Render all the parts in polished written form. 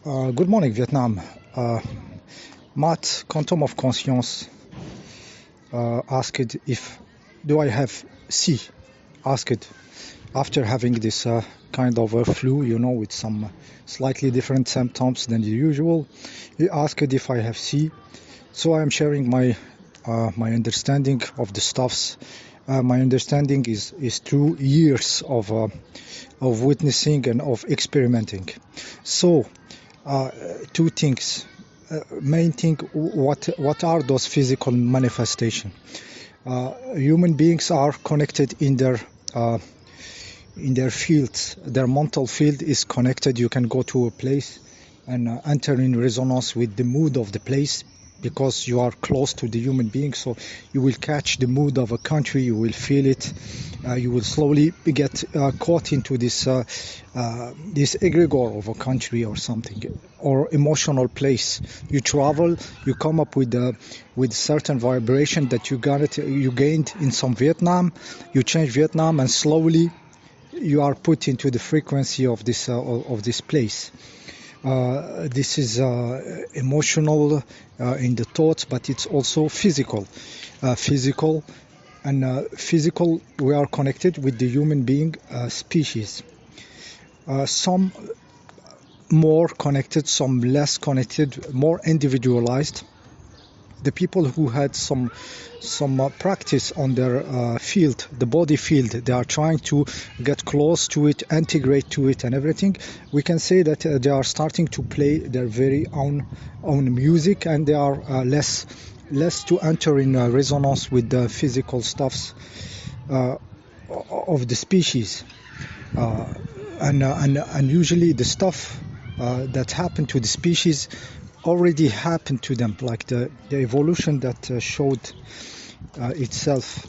Good morning, Vietnam. Matt, Quantum of Conscience, asked if do I have C? Asked after having this kind of a flu, with some slightly different symptoms than the usual. He asked if I have C. So I am sharing my understanding of the stuffs. My understanding is through years of witnessing and of experimenting. So two things. Main thing, what are those physical manifestations? Human beings are connected in their fields. Their mental field is connected. You can go to a place and enter in resonance with the mood of the place, because you are close to the human being, so you will catch the mood of a country, you will feel it, you will slowly get caught into this egregore of a country or something, or emotional place. You travel, you come up with certain vibration that you gained in some Vietnam, you change Vietnam, and slowly you are put into the frequency of this place. This is emotional in the thoughts, but it's also physical. Physical, we are connected with the human being species. Some more connected, some less connected, more individualized. The people who had some practice on their field, the body field, they are trying to get close to it, integrate to it and everything. We can say that they are starting to play their very own music, and they are less to enter in resonance with the physical stuffs of the species. And usually the stuff that happened to the species already happened to them, like the evolution that showed itself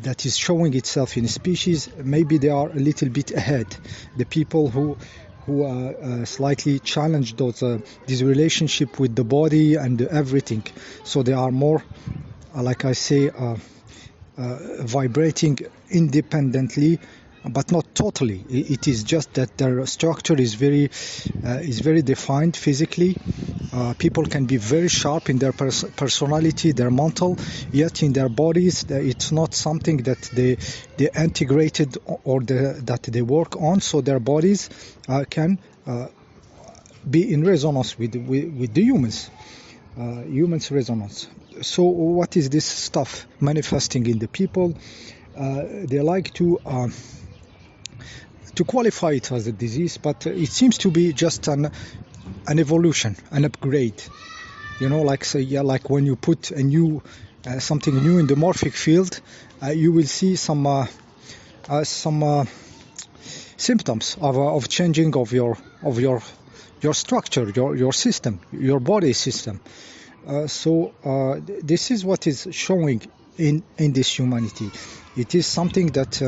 that is showing itself in a species. Maybe they are a little bit ahead. The people who slightly challenge this relationship with the body and everything, so they are more, like I say, vibrating independently, but not totally. It is just that their structure is very defined physically. People can be very sharp in their personality, their mental, yet in their bodies it's not something that they integrated or that they work on. So their bodies can be in resonance with the humans resonance. So what is this stuff manifesting in the people? They like to qualify it as a disease, but it seems to be just an evolution, an upgrade. Like when you put a new something new in the morphic field, you will see some symptoms of changing of your structure, your system, your body system. So this is what is showing in this humanity. It is something that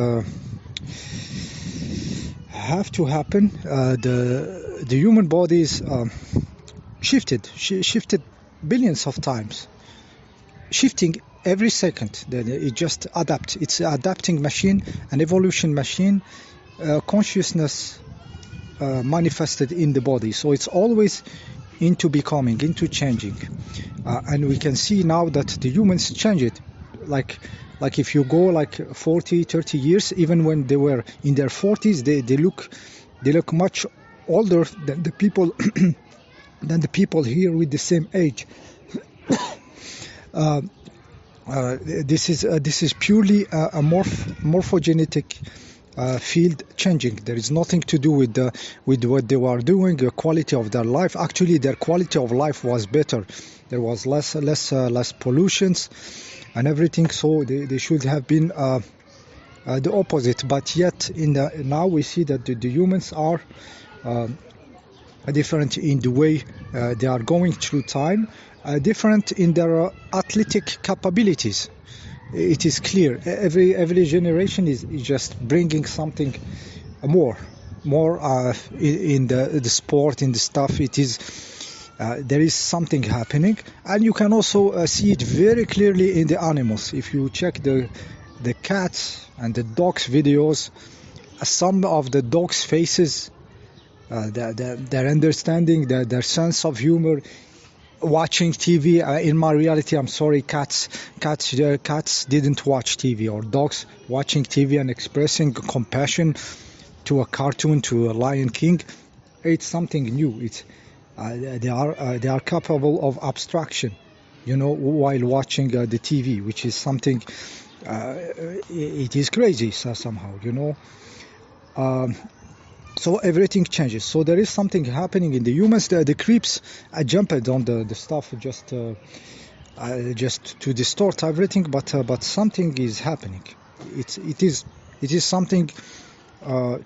have to happen. The human body is shifted billions of times, shifting every second. Then it just adapts. It's an adapting machine, an evolution machine, consciousness manifested in the body. So it's always into becoming, into changing, and we can see now that the humans change it. Like if you go like 40, 30 years, even when they were in their 40s, they look much older than the people than the people here with the same age. This is purely a morphogenetic field changing. There is nothing to do with what they were doing, the quality of their life. Actually, their quality of life was better. There was less pollutions and everything, so they should have been the opposite. But yet now we see that the humans are different in the way they are going through time, different in their athletic capabilities. It is clear. Every generation is just bringing something more in the sport, in the stuff. It is there is something happening, and you can also see it very clearly in the animals. If you check the cats and the dogs videos, some of the dogs' faces their understanding, their sense of humor, watching TV. In my reality, I'm sorry, cats didn't watch TV, or dogs watching TV and expressing compassion to a cartoon, to a Lion King. It's something new. It's they are capable of abstraction, while watching the TV, which is something. It is crazy somehow. So everything changes. So there is something happening in the humans. The creeps jumped on the stuff just to distort everything, but something is happening. It is something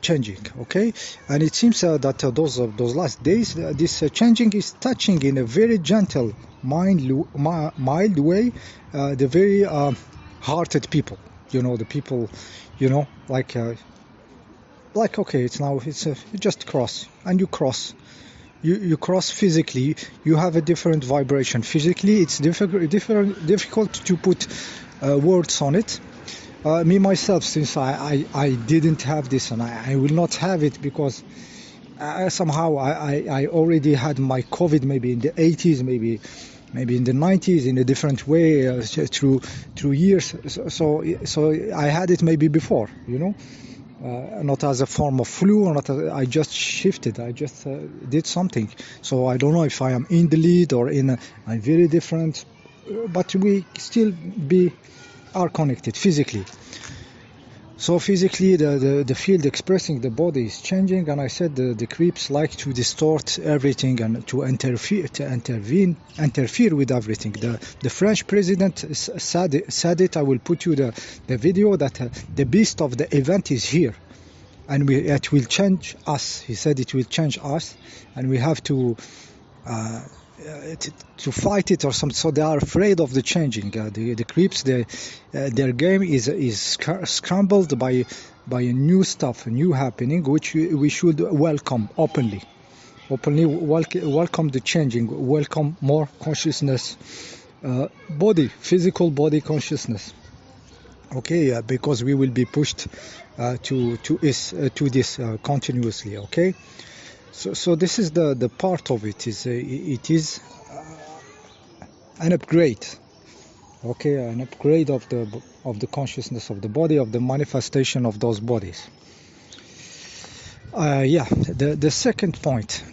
changing, okay? And it seems that those last days, this changing is touching in a very gentle, mild way the very hearted people. The people, like okay, it's you just cross, and you cross. You cross physically. You have a different vibration. Physically, it's difficult to put words on it. Me myself, since I didn't have this, and I will not have it, because somehow I already had my COVID, maybe in the 80s, maybe in the 90s, in a different way, through years. So I had it maybe before, not as a form of flu, or not. I just shifted. I just did something. So I don't know if I am in the lead or I'm very different, but we still are connected physically. So physically, the field expressing the body is changing, and I said the creeps like to distort everything and to interfere with everything. The French president said it. I will put you the video, that the beast of the event is here, and it will change us. He said it will change us, and we have to fight it or something. So they are afraid of the changing. The creeps, their game is scrambled by a new stuff, a new happening, which we should welcome openly welcome the changing, welcome more consciousness, physical body consciousness. Okay, because we will be pushed to this continuously. Okay. So this is the part of it. It is an upgrade, okay, an upgrade of the consciousness of the body, of the manifestation of those bodies. The second point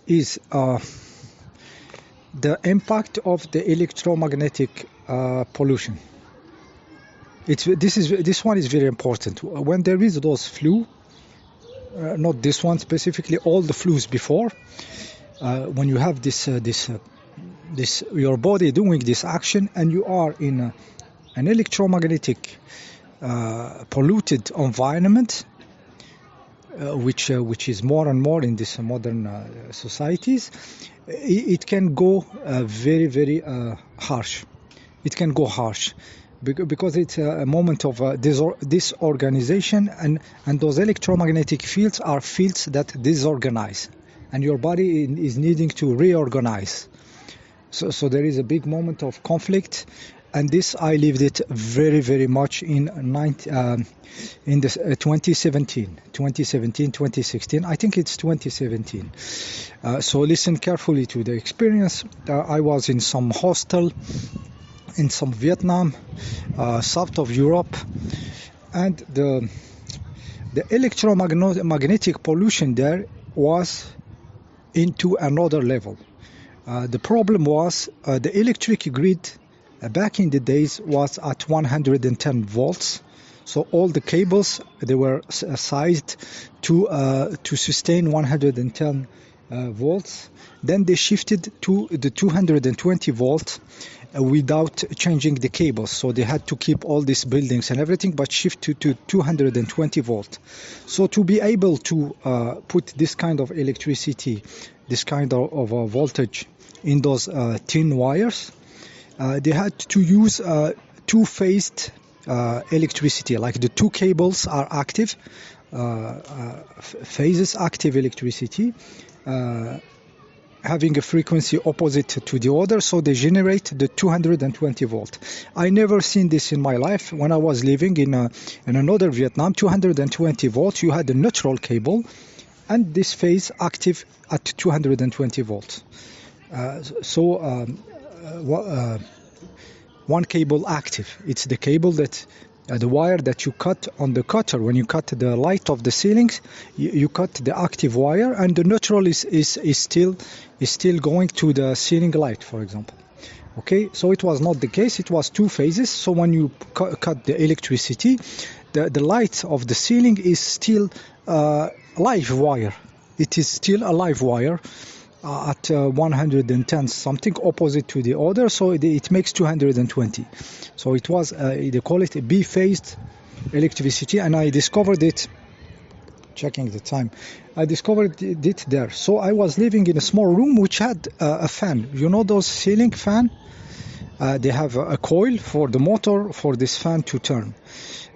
is the impact of the electromagnetic pollution. This one is very important. When there is those flu, not this one specifically, all the flus before, when you have this your body doing this action, and you are in an electromagnetic polluted environment, which is more and more in this modern societies, it can go very, very harsh. It can go harsh. Because it's a moment of disorganization, and those electromagnetic fields are fields that disorganize, and your body is needing to reorganize. So there is a big moment of conflict, and this I lived it very, very much in 2017, 2016. I think it's 2017. So listen carefully to the experience. I was in some hostel in some Vietnam, south of Europe, and the electromagnetic pollution there was into another level. The problem was the electric grid back in the days was at 110 volts. So all the cables, they were sized to sustain 110 volts. Then they shifted to the 220 volt without changing the cables. So they had to keep all these buildings and everything, but shift to 220 volt. So to be able to put this kind of electricity, this kind of voltage in those thin wires, they had to use two-phased electricity, like the two cables are active, phases active electricity, having a frequency opposite to the other, so they generate the 220 volt. I never seen this in my life. When I was living in another Vietnam, 220 volts, you had a neutral cable and this phase active at 220 volts. One cable active, it's the cable that the wire that you cut on the cutter. When you cut the light of the ceilings, you cut the active wire, and the neutral is still going to the ceiling light, for example. Okay, so it was not the case. It was two phases. So when you cut the electricity, the light of the ceiling is still live wire. It is still a live wire at 110 something opposite to the other, so it makes 220. So it was they call it a B-phased electricity, and I discovered it, checking the time, I discovered it there. So I was living in a small room which had a fan, you know those ceiling fan, they have a coil for the motor for this fan to turn,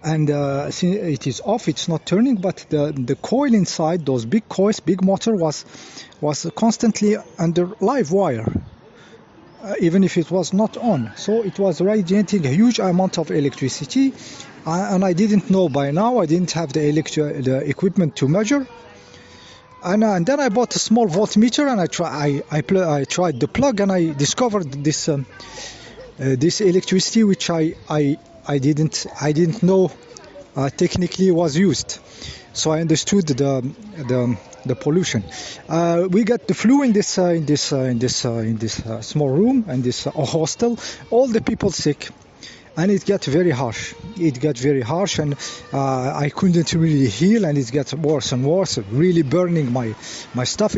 and since it is off, it's not turning, but the coil inside, those big coils, big motor was constantly under live wire, even if it was not on. So it was radiating a huge amount of electricity, and I didn't know by now. I didn't have the equipment to measure, and then I bought a small voltmeter, and I tried the plug, and I discovered this this electricity which I didn't know technically was used. So I understood the pollution. We get the flu in this small room, and this hostel. All the people sick, and it got very harsh. And I couldn't really heal, and it got worse and worse, really burning my stuff.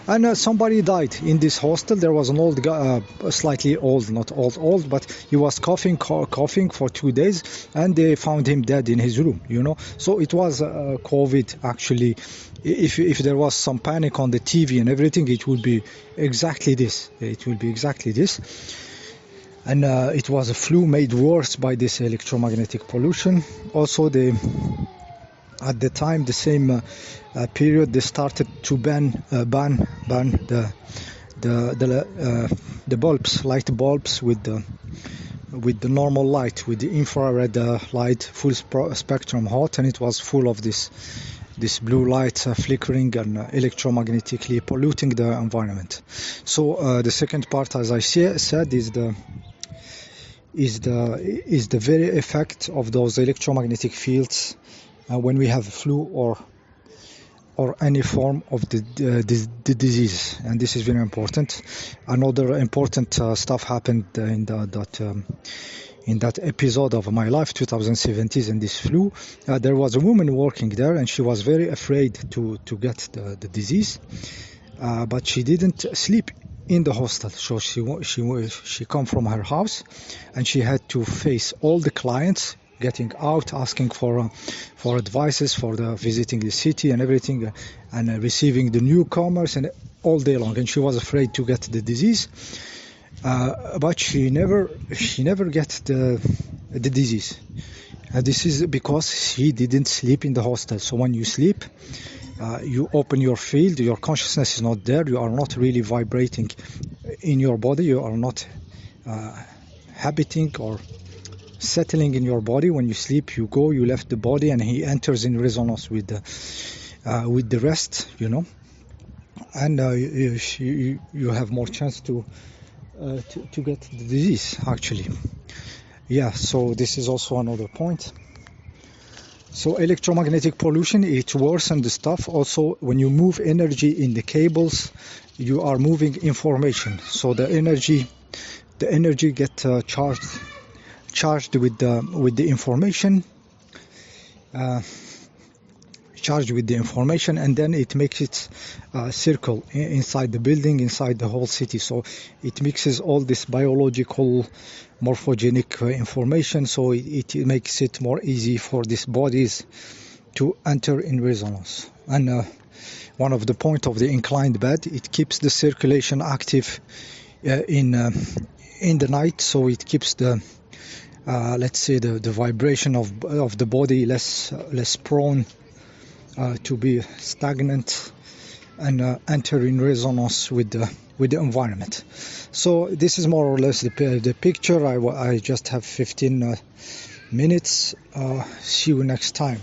And somebody died in this hostel. There was an old guy, slightly old, not old, but he was coughing for 2 days, and they found him dead in his room, you know. So it was COVID, actually. If there was some panic on the TV and everything, it would be exactly this. And it was a flu made worse by this electromagnetic pollution. Also, at the time, the same period, they started to ban the bulbs, light bulbs with the normal light, with the infrared light, full spectrum hot, and it was full of this blue light flickering and electromagnetically polluting the environment. So the second part, as I said, is the very effect of those electromagnetic fields when we have flu or any form of the disease, and this is very important. Another important stuff happened in that episode of my life, 2017, in this flu. There was a woman working there, and she was very afraid to get the disease, but she didn't sleep in the hostel. So she come from her house, and she had to face all the clients getting out, asking for advices for visiting the city and everything, and receiving the newcomers, and all day long. And she was afraid to get the disease, but she never get the disease. This is because she didn't sleep in the hostel. So when you sleep, you open your field, your consciousness is not there, you are not really vibrating in your body, you are not habiting or settling in your body. When you sleep, you left the body, and he enters in resonance with the rest, you know, and you have more chance to get the disease, actually. Yeah, so this is also another point. So electromagnetic pollution, it worsens the stuff. Also, when you move energy in the cables, you are moving information. So the energy get charged with the information, and then it makes it circle inside the building, inside the whole city. So it mixes all this biological, morphogenic information, so it makes it more easy for these bodies to enter in resonance. And one of the point of the inclined bed, it keeps the circulation active in the night, so it keeps the let's say the vibration of the body less prone to be stagnant and enter in resonance with the environment. So this is more or less the picture. I just have 15 minutes. See you next time.